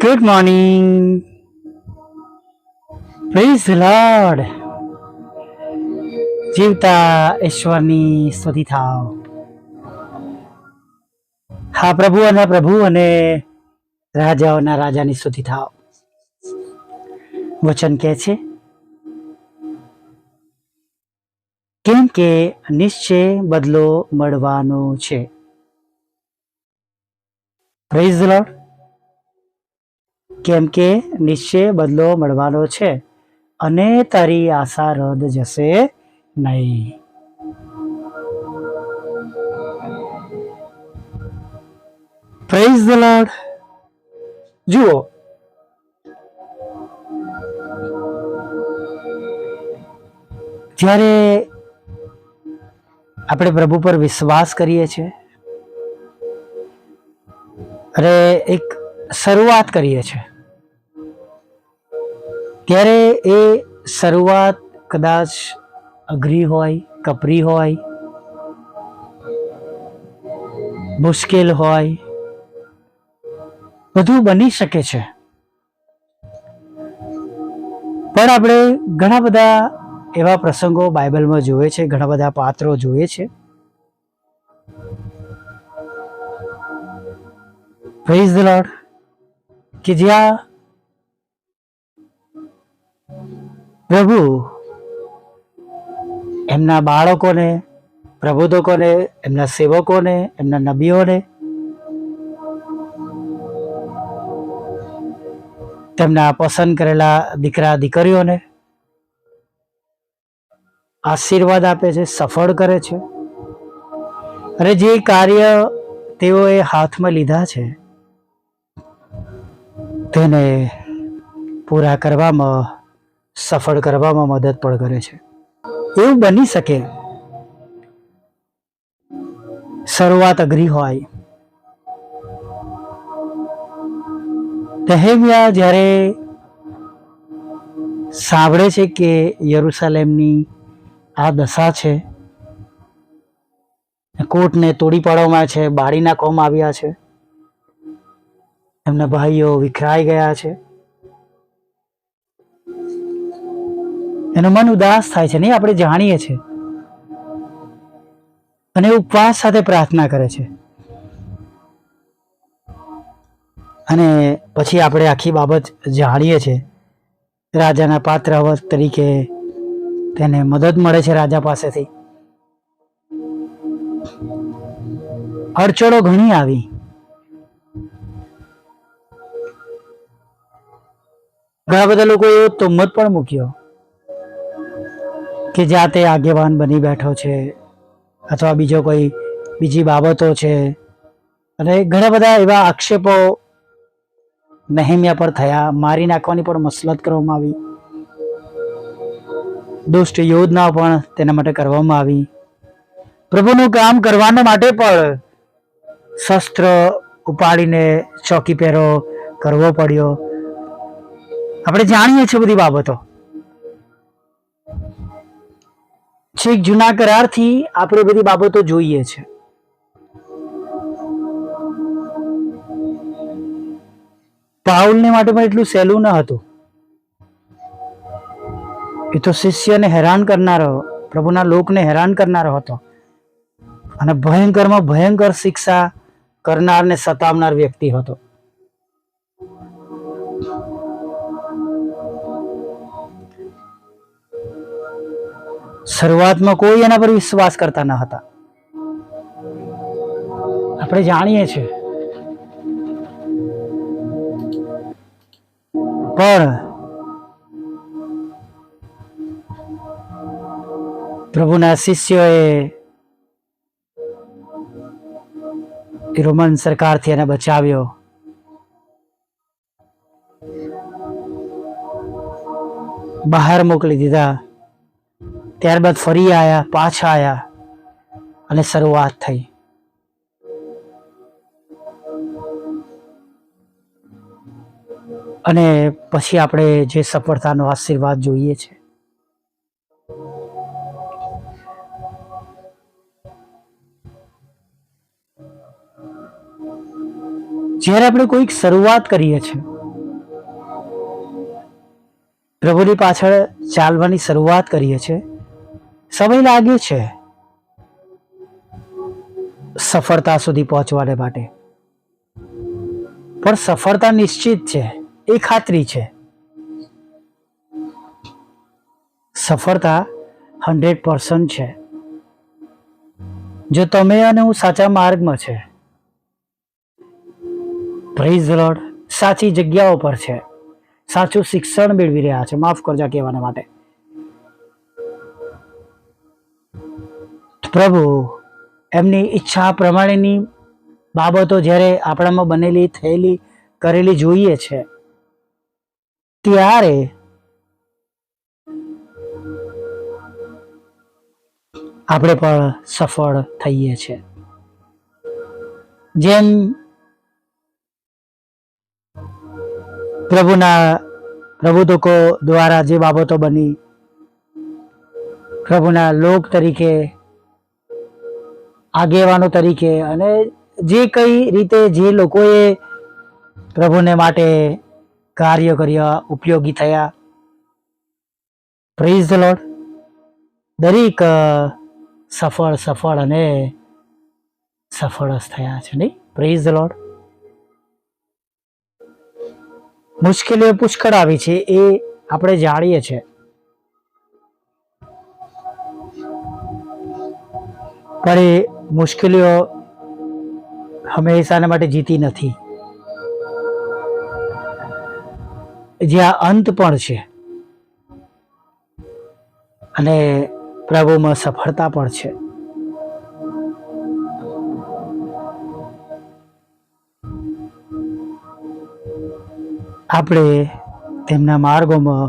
Good morning. Praise the lord. જીવતા ઈશ્વરની સ્તુતિ થાવ. હા, પ્રભુ અને રાજાઓના રાજાની સ્તુતિ થાવ. વચન કહે છે, કેમ કે નિશ્ચય બદલો મળવાનો છે. Praise the lord. કેમ કે નિશ્ચય બદલો મળવાનો છે અને તારી આશા રદ જશે નહીં. Praise the lord. જુઓ, જ્યારે આપણે પ્રભુ પર વિશ્વાસ કરીએ છીએ અને એક શરૂઆત કરીએ છીએ, ત્યારે એ શરૂઆત કદાચ અઘરી હોય, કપરી હોય, મુશ્કેલ હોય, બધું બની શકે છે. પણ આપણે ઘણા બધા એવા પ્રસંગો બાઇબલમાં જોઈએ છે, ઘણા બધા પાત્રો જોઈએ છે. Praise the lord. કે જ્યાં પ્રભુ એમના બાળકોને, પ્રબોધકોને, એમના સેવકોને, એમના નબીઓને, તેમના પસંદ કરેલા દીકરા દીકરીઓને આશીર્વાદ આપે છે, સફળ કરે છે. અને જે કાર્ય તેઓએ હાથમાં લીધા છે તેને પૂરા કરવામાં, સફળ કરવામાં મદદ પણ કરે છે. એવું બની શકે શરૂઆત અઘરી હોય. નહેમ્યા જ્યારે સાંભળે છે કે યરુશલેમની આ દશા છે, કોટને તોડી પાડવામાં છે, બાળી નાખવામાં આવ્યા છે, એમના ભાઈઓ વિખરાઈ ગયા છે, એનું મન ઉદાસ થાય છે. નહીં, આપણે જાણીએ છીએ. અને ઉપવાસ સાથે પ્રાર્થના કરે છે. અને પછી આપણે આખી બાબત જાણીએ છીએ. રાજાના પાત્ર તરીકે તેને મદદ મળે છે રાજા પાસેથી. અડચણો ઘણી આવી. ઘણા બધા લોકો એવો તોમત પણ મૂક્યો કે જાતે આગેવાન બની બેઠો છે, અથવા બીજી બાબતો છે. અને ઘણા બધા એવા આક્ષેપો નહેમ્યા પર થયા. મારી નાખવાની પણ મસલત કરવામાં આવી. દુષ્ટ યોજનાઓ પણ તેના માટે કરવામાં આવી. પ્રભુનું કામ કરવા માટે પણ શસ્ત્ર ઉપાડીને ચોકી પહેરો કરવો પડ્યો. આપણે જાણીએ છીએ બધી બાબતો. છેક જૂના કરારથી આપણે બધી બાબતો જોઈએ છે. પાઉલને માટે પણ એટલું સહેલું ન હતું. એ તો શિષ્યને હેરાન કરનારો, પ્રભુના લોકને હેરાન કરનારો હતો, અને ભયંકરમાં ભયંકર શિક્ષા કરનાર ને સતાવનાર વ્યક્તિ હતો. શરૂઆતમાં કોઈ એના પર વિશ્વાસ કરતા ન હતા. આપણે જાણીએ છીએ. પણ પ્રભુના શિષ્યોએ રોમન સરકારથી એને બચાવ્યો. બહાર મોકલી દીધા. ત્યારબાદ ફરી આવ્યા, પાછા આવ્યા અને શરૂઆત થઈ. અને પછી આપણે જે સફળતાનો આશીર્વાદ જોઈએ છે. જ્યારે આપણે કોઈક શરૂઆત કરીએ છીએ પ્રભુની પાછળ ચાલવાની શરૂઆત કરીએ છીએ, સમય લાગે છે સફળતા સુધી પહોંચવાને માટે, પણ સફળતા નિશ્ચિત છે, એ ખાતરી છે. સફળતા 100% છે જો તમે અને હું સાચા માર્ગમાં છે. Praise the lord. સાચી જગ્યાઓ પર છે, સાચું શિક્ષણ મેળવી રહ્યા છે. માફ કરજો કહેવાને માટે. પ્રભુ એમની ઈચ્છા પ્રમાણેની બાબતો જ્યારે આપણામાં બનેલી, થયેલી, કરેલી જોઈએ છે, ત્યારે આપણે પણ સફળ થઈએ છીએ. જેમ પ્રભુદકો દ્વારા જે બાબતો બની, પ્રભુના લોક તરીકે, આગેવાનો તરીકે, અને જે કઈ રીતે જે લોકોએ પ્રભુને માટે કાર્ય કર્યા, ઉપયોગી થયા, પ્રેઝ ધ લોર્ડ, દરેક સફળ અને સફળ જ થયા છે, નહીં? Praise the lord. મુશ્કેલીઓ પુષ્કળ આવી છે, એ આપણે જાણીએ છીએ, પણ એ મુશ્કેલીઓ હંમેશાના માટે જીતી નથી. જ્યાં અંત પણ છે અને પ્રભુમાં સફળતા પણ છે. આપણે તેમના માર્ગોમાં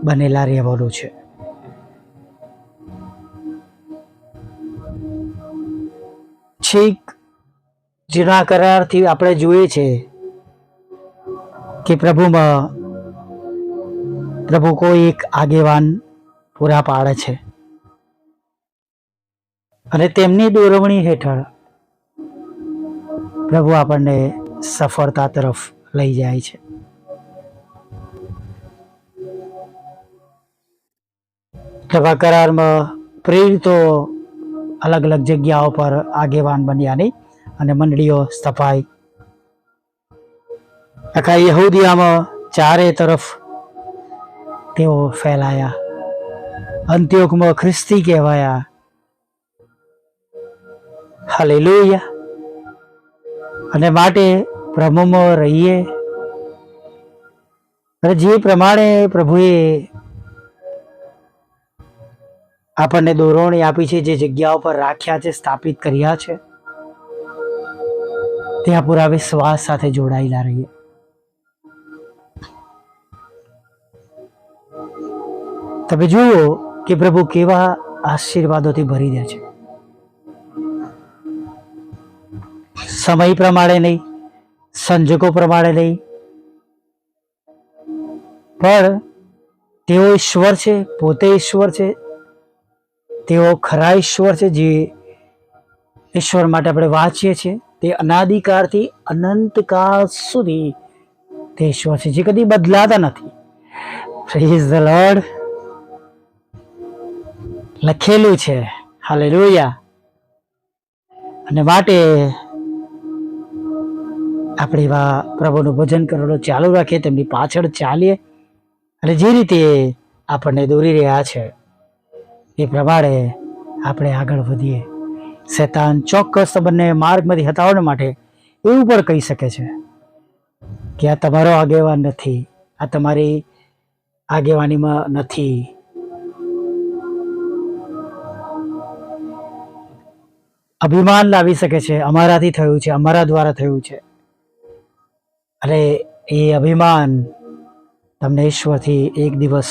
બનેલા રહેવાનું છે. છેક જૂના કરારથી આપણે જોઈએ છે કે પ્રભુ કોઈ એક આગેવાન પૂરા પાડે છે અને તેમની દોરવણી હેઠળ પ્રભુ આપણને સફળતા તરફ લઈ જાય છે. નવા કરારમાં પ્રેરિતો અલગ અલગ જગ્યાઓ પર આગેવાન બન્યા, નહીં? અને મંડળીઓ સ્થપાઈ. આખા યહૂદિયામાં ચારે તરફ તેઓ ફેલાયા. અંત્યોકમાં ખ્રિસ્તી કહેવાયા. હાલેલુયા. અને માટે પ્રભુમાં રહીએ, અને જે પ્રમાણે પ્રભુએ આપણને દોરવણી આપી છે, જે જગ્યાઓ પર રાખ્યા છે, સ્થાપિત કર્યા છે, ત્યાં પૂરા વિશ્વાસ સાથે જોડાયેલા રહીએ. તમે જુઓ કે પ્રભુ કેવા આશીર્વાદોથી ભરી દે છે. સમય પ્રમાણે નહીં, સંજોગો પ્રમાણે નહીં, પણ તેઓ ઈશ્વર છે, પોતે ઈશ્વર છે. તેઓ ખરા ઈશ્વર છે. જે ઈશ્વર માટે આપણે વાંચીએ છીએ તે અનાદિકાળથી અનંતકાળ સુધી તે ઈશ્વર છે, જે કદી બદલાતા નથી. Praise the lord. લખેલું છે. હાલેલુયા. અને માટે આપણે એવા પ્રભુનું ભજન કરવાનું ચાલુ રાખીએ, તેમની પાછળ ચાલીએ, અને જે રીતે આપણને દોરી રહ્યા છે એ પ્રમાણે આપણે આગળ વધીએ. શૈતાન ચોક્કસ બંને માર્ગમાંથી હટાવવા માટે એવું પણ કહી શકે છે કે આ તમારો આગેવાન નથી, આ તમારી આગેવાનીમાં નથી. અભિમાન લાવી શકે છે, અમારાથી થયું છે, અમારા દ્વારા થયું છે. અને એ અભિમાન તમને ઈશ્વરથી એક દિવસ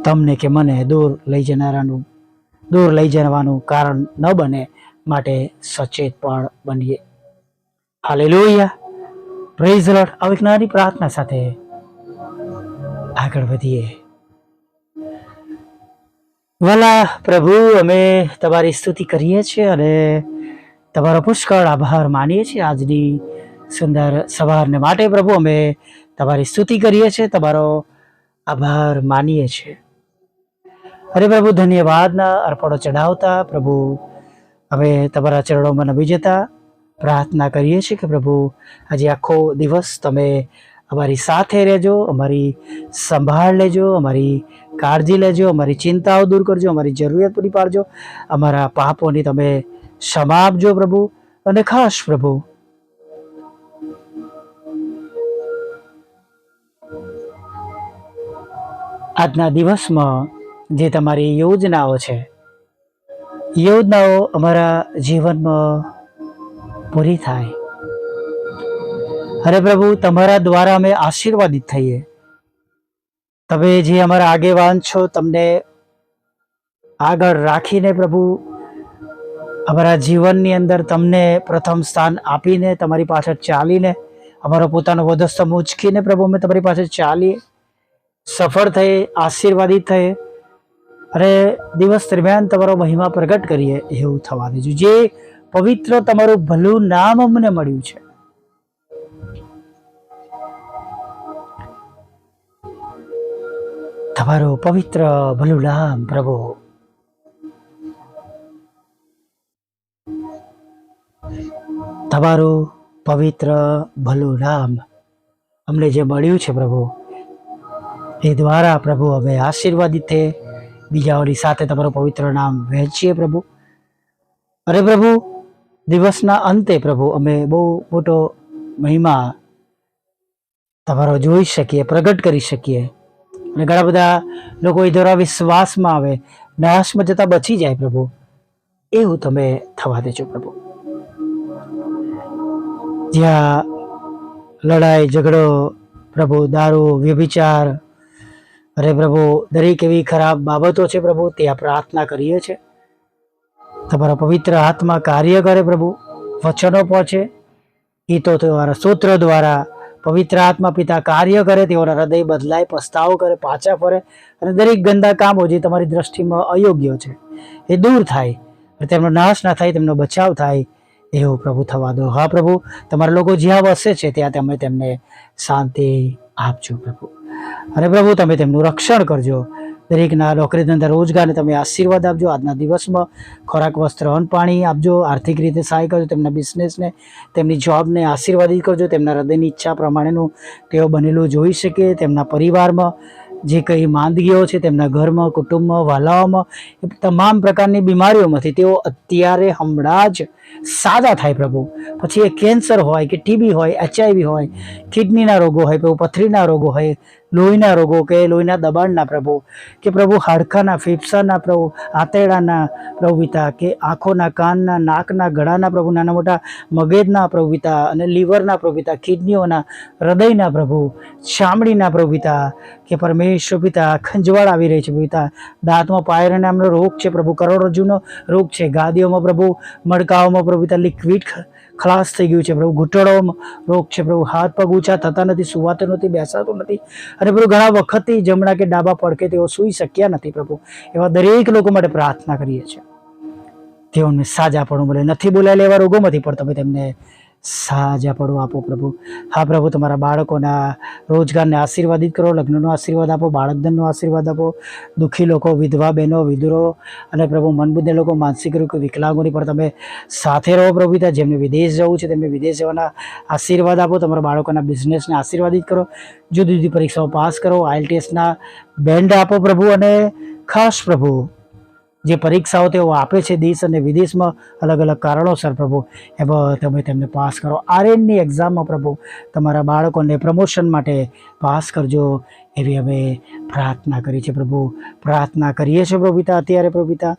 તમને કે મને દૂર લઈ જવાનું કારણ ન બને, માટે સચેત પણ બનીએ. હાલેલુયા. Praise the lord. આવી નાની પ્રાર્થના સાથે આગળ વધીએ. વાલા પ્રભુ, અમે તમારી સ્તુતિ કરીએ છીએ અને તમારો પુષ્કળ આભાર માનીએ છીએ આજની સુંદર સવારને માટે. પ્રભુ, અમે તમારી સ્તુતિ કરીએ છીએ, તમારો આભાર માનીએ છીએ. અરે પ્રભુ, ધન્યવાદના અર્પણો ચઢાવતા પ્રભુ હવે તમારા ચરણોમાં નમી જતા પ્રાર્થના કરીએ છીએ કે પ્રભુ આજે આખો દિવસ તમે અમારી સાથે રહેજો, અમારી સંભાળ લેજો, અમારી કાળજી લેજો, અમારી ચિંતાઓ દૂર કરજો, અમારી જરૂરિયાત પૂરી પાડજો, અમારા પાપોની તમે ક્ષમા આપજો પ્રભુ. અને ખાસ પ્રભુ આજના દિવસમાં જે તમારી યોજનાઓ છે, યોજનાઓ અમારા જીવનમાં પૂરી થાય. અરે પ્રભુ, તમારા દ્વારા અમે આશીર્વાદિત થઈએ. તમે જે અમારા આગેવાન છો, તમને આગળ રાખીને પ્રભુ અમારા જીવનની અંદર તમને પ્રથમ સ્થાન આપીને તમારી પાછળ ચાલીને અમારો પોતાનો વધસ્તંભ ઉંચકીને પ્રભુ અમે તમારી પાસે ચાલીએ, સફળ થઈએ, આશીર્વાદિત થઈએ. અરે દિવસ દરમિયાન તમારો મહિમા પ્રગટ કરીએ એવું થવા દેજો. જે પવિત્ર તમારું ભલું નામ અમને મળ્યું છે, તમારું પવિત્ર ભલું નામ પ્રભુ તમારું પવિત્ર ભલું નામ અમને જે મળ્યું છે પ્રભુ, એ દ્વારા પ્રભુ અમે આશીર્વાદિત થઈએ, બીજાઓની સાથે તમારું પવિત્ર નામ વહેંચીએ પ્રભુ. અરે પ્રભુ, દિવસના અંતે પ્રભુ અમે બહુ મોટો મહિમા તમારો જોઈ શકીએ, પ્રગટ કરી શકીએ. અને ઘણા બધા લોકો એ દ્વારા વિશ્વાસમાં આવે, નાશમાં જતા બચી જાય પ્રભુ, એવું તમે થવા દેજો પ્રભુ. જ્યાં લડાઈ ઝઘડો પ્રભુ, દારૂ, વ્યભિચાર, અરે પ્રભુ દરેક એવી ખરાબ બાબતો છે પ્રભુ, ત્યાં પ્રાર્થના કરીએ છીએ તમારા પવિત્ર હાથમાં કાર્ય કરે પ્રભુ, વચનો પહોંચે, ગીતો દ્વારા, સ્તોત્ર દ્વારા પવિત્ર આત્મા પિતા કાર્ય કરે, તેઓના હૃદય બદલાય, પસ્તાવો કરે, પાછા ફરે અને દરેક ગંદા કામો જે તમારી દ્રષ્ટિમાં અયોગ્ય છે એ દૂર થાય, તેમનો નાશ ના થાય, તેમનો બચાવ થાય એવું પ્રભુ થવા દો. હા પ્રભુ, તમારા લોકો જ્યાં વસે છે ત્યાં તમે તેમને શાંતિ આપજો પ્રભુ. અને પ્રભુ તમે તેમનું રક્ષણ કરજો, દરેકના નોકરી ધંધા રોજગારને તમે આશીર્વાદ આપજો. આજના દિવસમાં ખોરાક, વસ્ત્ર, અન્ન, પાણી આપજો, આર્થિક રીતે સહાય કરજો, તેમના બિઝનેસને, તેમની જોબને આશીર્વાદિત કરજો, તેમના હૃદયની ઈચ્છા પ્રમાણેનું તેઓ બનેલું જોઈ શકે. તેમના પરિવારમાં જે કંઈ માંદગીઓ છે, તેમના ઘરમાં, કુટુંબમાં, વાલાઓમાં, એ તમામ પ્રકારની બીમારીઓમાંથી તેઓ અત્યારે હમણાં જ સાજા થાય પ્રભુ. પછી એ કેન્સર હોય કે ટીબી હોય, HIV હોય, કિડનીના રોગો હોય પ્રભુ, પથરીના રોગો હોય, લોહીના રોગો કે લોહીના દબાણના પ્રભુ, કે પ્રભુ હાડકાના, ફેફસાના પ્રભુ, આંતરડાના પ્રભુ પિતા, કે આંખોના, કાનના, નાકના, ગળાના પ્રભુ, નાના મોટા મગજના પ્રભુ પિતા, અને લીવરના પ્રભુ પિતા, કિડનીઓના, હૃદયના પ્રભુ, ચામડીના પ્રભુ પિતા, કે પરમેશ્વર પિતા ખંજવાળ આવી રહી છે પિતા, દાંતમાં પાયર નામનો રોગ છે પ્રભુ, કરોડરજ્જુનો રોગ છે, ગાદીઓમાં પ્રભુ, મડકાઓમાં પ્રભુ પિતા લિક્વિડ ખલાસ થઈ ગયું છે પ્રભુ, ઘૂંટણોમાં રોગ છે પ્રભુ, હાથ પગ ઊંચા થતા નથી, સુવાતો નથી, બેસાતો નથી, અને પ્રભુ ઘણા વખતથી જમણા કે ડાબા પડકે તેઓ સૂઈ શક્યા નથી પ્રભુ. એવા દરેક લોકો માટે પ્રાર્થના કરીએ છીએ, તેઓને સાજાપણું મળે. નથી બોલાયેલા એવા રોગોમાંથી પણ તમે તેમને સાજાપણું આપો પ્રભુ. હા પ્રભુ, તમારા બાળકોના રોજગારને આશીર્વાદિત કરો, લગ્નનો આશીર્વાદ આપો, બાળકધનનો આશીર્વાદ આપો, દુઃખી લોકો, વિધવા બહેનો, વિધુરો અને પ્રભુ મનબુદ્ધ લોકો, માનસિક રોગ, વિકલાંગોની પણ તમે સાથે રહો પ્રભુ પિતા. જેમને વિદેશ જવું છે તેમને વિદેશ જવાના આશીર્વાદ આપો, તમારા બાળકોના બિઝનેસને આશીર્વાદિત કરો, જુદી જુદી પરીક્ષાઓ પાસ કરો, IELTSના બેન્ડ આપો પ્રભુ. અને ખાસ પ્રભુ જે પરીક્ષાઓ તેઓ આપે છે દેશ અને વિદેશમાં અલગ અલગ કારણોસર પ્રભુ, એમાં તમે તેમને પાસ કરો. RNની એક્ઝામમાં પ્રભુ તમારા બાળકોને પ્રમોશન માટે પાસ કરજો, એવી અમે પ્રાર્થના કરી છે પ્રભુ. પ્રાર્થના કરીએ છીએ પ્રભુ પિતા. અત્યારે પ્રભુ પિતા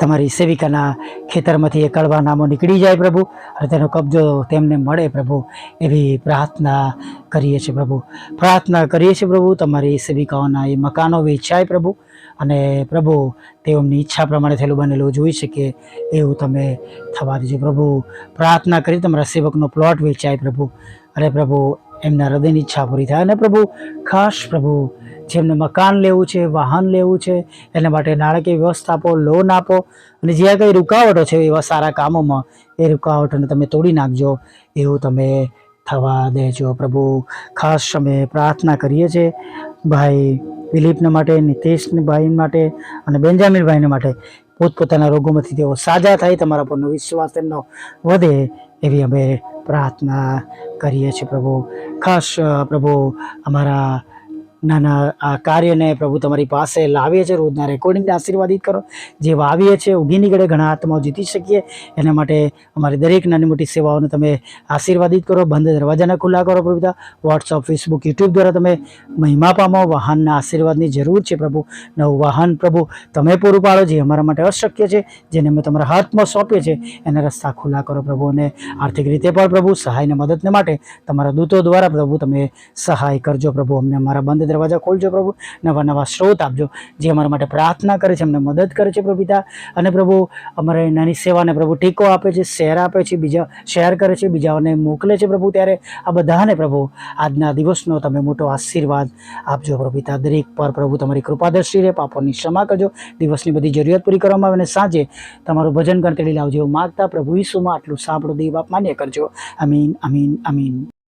તમારી સેવિકાના ખેતરમાંથી એ કડવા નામો નીકળી જાય પ્રભુ, અને તેનો કબજો તેમને મળે પ્રભુ, એવી પ્રાર્થના કરીએ છીએ પ્રભુ. પ્રાર્થના કરીએ છીએ પ્રભુ, તમારી સેવિકાઓના એ મકાનો વેચાય પ્રભુ, અને પ્રભુ તેઓની ઈચ્છા પ્રમાણે થયેલું બનેલું જોઈ શકે એવું તમે થવા દેજો પ્રભુ. પ્રાર્થના કરી તમારા સેવકનો પ્લોટ વેચાય પ્રભુ, અને પ્રભુ એમના હૃદયની ઈચ્છા પૂરી થાય. અને પ્રભુ ખાસ પ્રભુ જેમને મકાન લેવું છે, વાહન લેવું છે, એના માટે નાણાકીય વ્યવસ્થા આપો, લોન આપો, અને જ્યાં કંઈ રૂકાવટો છે એવા સારા કામોમાં એ રૂકાવટોને તમે તોડી નાખજો એવું તમે થવા દેજો પ્રભુ. ખાસ અમે પ્રાર્થના કરીએ છીએ ભાઈ દિલીપને માટે, નિતેશને ભાઈ માટે અને બેન્જામિન ભાઈને માટે પોતપોતાના રોગોમાંથી તેઓ સાજા થાય, તમારા પરનો વિશ્વાસ તેમનો વધે એવી અમે પ્રાર્થના કરીએ છીએ પ્રભુ. ખાસ પ્રભુ અમારા નાના આ કાર્યને પ્રભુ તમારી પાસે લાવીએ છીએ, રોજના રેકોર્ડિંગને આશીર્વાદિત કરો, જે વાવીએ છીએ ઉગી નીકળે, ઘણા આત્માઓ જીતી શકીએ એના માટે અમારી દરેક નાની મોટી સેવાઓને તમે આશીર્વાદિત કરો, બંધ દરવાજાને ખુલ્લા કરો પ્રભુ પિતા. વોટ્સઅપ, ફેસબુક, યુટ્યુબ દ્વારા તમે મહિમા પામો. વાહનના આશીર્વાદની જરૂર છે પ્રભુ, નવું વાહન પ્રભુ તમે પૂરું પાડો, જે અમારા માટે અશક્ય છે, જેને અમે તમારા હાથમાં સોંપીએ છીએ એના રસ્તા ખુલ્લા કરો પ્રભુ. અને આર્થિક રીતે પણ પ્રભુ સહાયને મદદને માટે તમારા દૂતો દ્વારા પ્રભુ તમે સહાય કરજો પ્રભુ. અમને અમારા બંધ દરવાજા ખોલજો પ્રભુ, નવા નવા સ્ત્રોત આપજો, જે અમારા માટે પ્રાર્થના કરે છે, અમને મદદ કરે છે પ્રભુ પિતા. અને પ્રભુ અમારે નાની સેવાને પ્રભુ ટેકો આપે છે, શેર આપે છે, બીજા શેર કરે છે, બીજાઓને મોકલે છે પ્રભુ. ત્યારે આ બધાને પ્રભુ આજના દિવસનો તમે મોટો આશીર્વાદ આપજો પ્રભુ પિતા. દરેક પર પ્રભુ તમારી કૃપા દ્રષ્ટિ રહે, પાપોની ક્ષમા કરજો, દિવસની બધી જરૂરિયાત પૂરી કરવામાં આવે અને સાંજે તમારું ભજન ગણતરી લાવજો માગતા પ્રભુ ઈસુમાં આટલું સાંભળો દેવ બાપ માન્ય કરજો. આમીન, આમીન, આમીન.